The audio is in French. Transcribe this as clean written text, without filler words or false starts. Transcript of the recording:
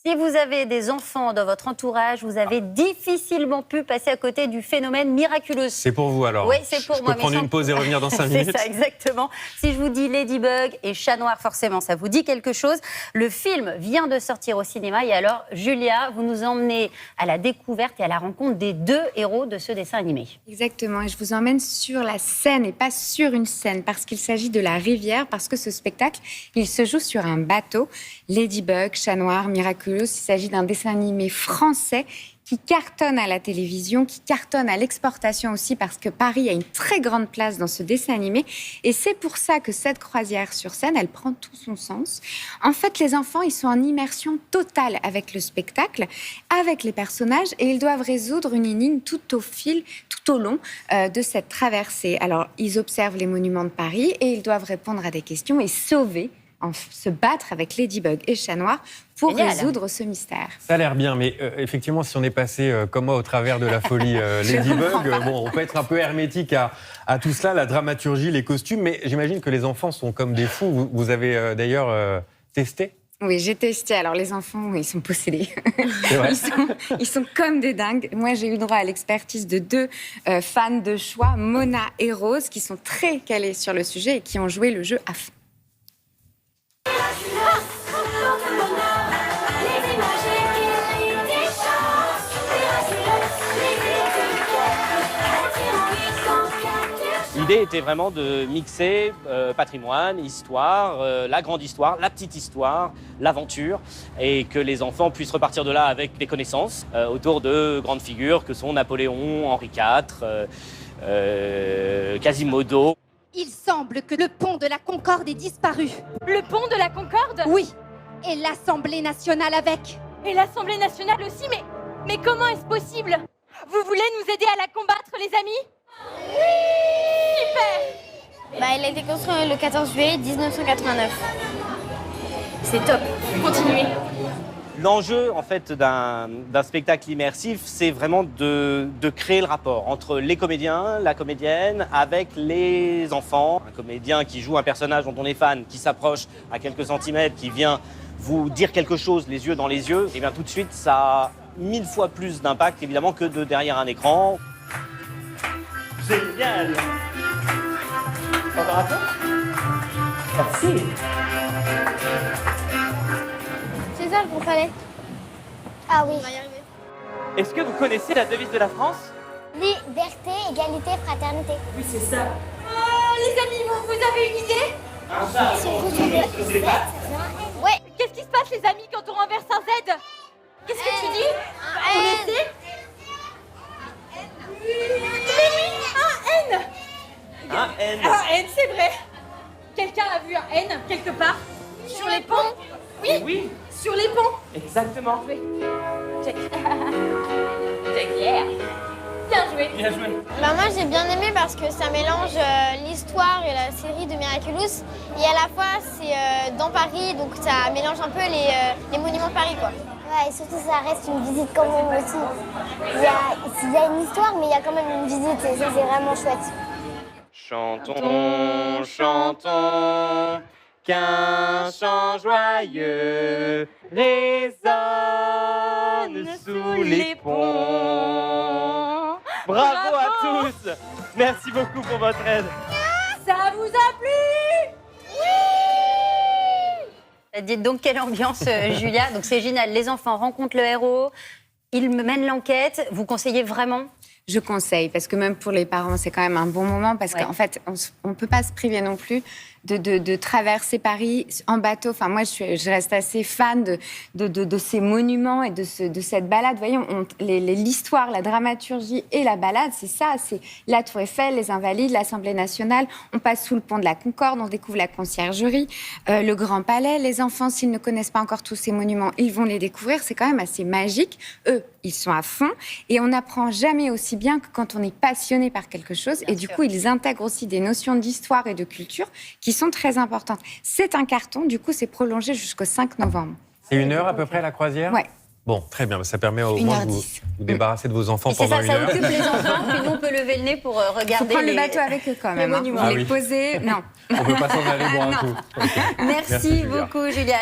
Si vous avez des enfants dans votre entourage, vous avez difficilement pu passer à côté du phénomène Miraculous. C'est pour vous alors? Oui, c'est pour moi. Je peux prendre une pause et revenir dans 5 minutes? C'est ça, exactement. Si je vous dis Ladybug et Chat Noir, forcément, ça vous dit quelque chose. Le film vient de sortir au cinéma. Et alors, Julia, vous nous emmenez à la découverte et à la rencontre des deux héros de ce dessin animé. Exactement. Et je vous emmène sur la scène et pas sur une scène, parce qu'il s'agit de la rivière, parce que ce spectacle, il se joue sur un bateau. Ladybug, Chat Noir, Miraculous. Il s'agit d'un dessin animé français qui cartonne à la télévision, qui cartonne à l'exportation aussi, parce que Paris a une très grande place dans ce dessin animé. Et c'est pour ça que cette croisière sur scène, elle prend tout son sens. En fait, les enfants, ils sont en immersion totale avec le spectacle, avec les personnages, et ils doivent résoudre une énigme tout au long de cette traversée. Alors, ils observent les monuments de Paris et ils doivent répondre à des questions et se battre avec Ladybug et Chat Noir pour résoudre ce mystère. Ça a l'air bien, mais effectivement, si on est passé comme moi au travers de la folie Ladybug, bon, on peut être un peu hermétique à tout cela, la dramaturgie, les costumes, mais j'imagine que les enfants sont comme des fous. Vous avez d'ailleurs testé? Oui, j'ai testé. Alors, les enfants, ils sont possédés. C'est vrai. Ils sont comme des dingues. Moi, j'ai eu droit à l'expertise de deux fans de choix, Mona et Rose, qui sont très calés sur le sujet et qui ont joué le jeu à fond. L'idée était vraiment de mixer patrimoine, histoire, la grande histoire, la petite histoire, l'aventure, et que les enfants puissent repartir de là avec des connaissances autour de grandes figures que sont Napoléon, Henri IV, Quasimodo. Il semble que le pont de la Concorde ait disparu. Le pont de la Concorde? Oui, et l'Assemblée nationale avec. Et l'Assemblée nationale aussi, mais comment est-ce possible? Vous voulez nous aider à la combattre, les amis? Oui! Super! Il a été construit le 14 juillet 1989. C'est top, continuez. L'enjeu, en fait, d'un spectacle immersif, c'est vraiment de créer le rapport entre les comédiens, la comédienne, avec les enfants. Un comédien qui joue un personnage dont on est fan, qui s'approche à quelques centimètres, qui vient vous dire quelque chose, les yeux dans les yeux, et bien tout de suite, ça a 1000 fois plus d'impact, évidemment, que de derrière un écran. Génial! Encore un peu? Merci! C'est ça qu'il fallait. Ah oui. Est-ce que vous connaissez la devise de la France? Liberté, égalité, fraternité. Oui, c'est ça. Les amis, vous avez une idée? Si on retrouve le Z, ça fait un N. Ouais. Qu'est-ce qui se passe, les amis, quand on renverse un Z? Qu'est-ce que tu dis? Un N. On essaie? Un N! Un N. Un N, c'est vrai. Quelqu'un a vu un N quelque part? Sur les ponts? Oui. Oui, Sur les ponts? exactement. Check. Check, yeah. Bien joué. Bien joué. Moi j'ai bien aimé parce que ça mélange l'histoire et la série de Miraculous. Et à la fois c'est dans Paris, donc ça mélange un peu les monuments de Paris, quoi. Ouais, et surtout ça reste une visite quand même aussi. Il y a une histoire, mais il y a quand même une visite et ça c'est vraiment chouette. Chantons, chantons, qu'un chant joyeux résonne sous les ponts. Bravo à tous! Merci beaucoup pour votre aide. Ça vous a plu? Dites donc quelle ambiance, Julia. Donc c'est génial. Les enfants rencontrent le héros, ils mènent l'enquête. Vous conseillez vraiment? Je conseille, parce que même pour les parents, c'est quand même un bon moment, parce qu'en fait, on ne peut pas se priver non plus de traverser Paris en bateau. Enfin, moi, je reste assez fan de ces monuments et de cette balade. Voyons, l'histoire, la dramaturgie et la balade, c'est ça. C'est la Tour Eiffel, les Invalides, l'Assemblée nationale. On passe sous le pont de la Concorde, on découvre la Conciergerie, le Grand Palais. Les enfants, s'ils ne connaissent pas encore tous ces monuments, ils vont les découvrir. C'est quand même assez magique. Eux, ils sont à fond. Et on n'apprend jamais aussi bien que quand on est passionné par quelque chose. Bien et sûr. du coup, ils intègrent aussi des notions d'histoire et de culture qui sont très importantes. C'est un carton, du coup, c'est prolongé jusqu'au 5 novembre. C'est 1 heure à peu près la croisière? Ouais. Bon, très bien, ça permet au moins de vous 1h10. débarrasser de vos enfants Et c'est pendant ça, 1 ça heure. occupe les enfants, puis nous on peut lever le nez pour Il faut regarder prendre le bateau avec eux quand même. monuments. Vous Ah les oui. posez, non. On ne peut pas s'en aller boire un Non. coup. Ok. Merci Julia. beaucoup, Julia.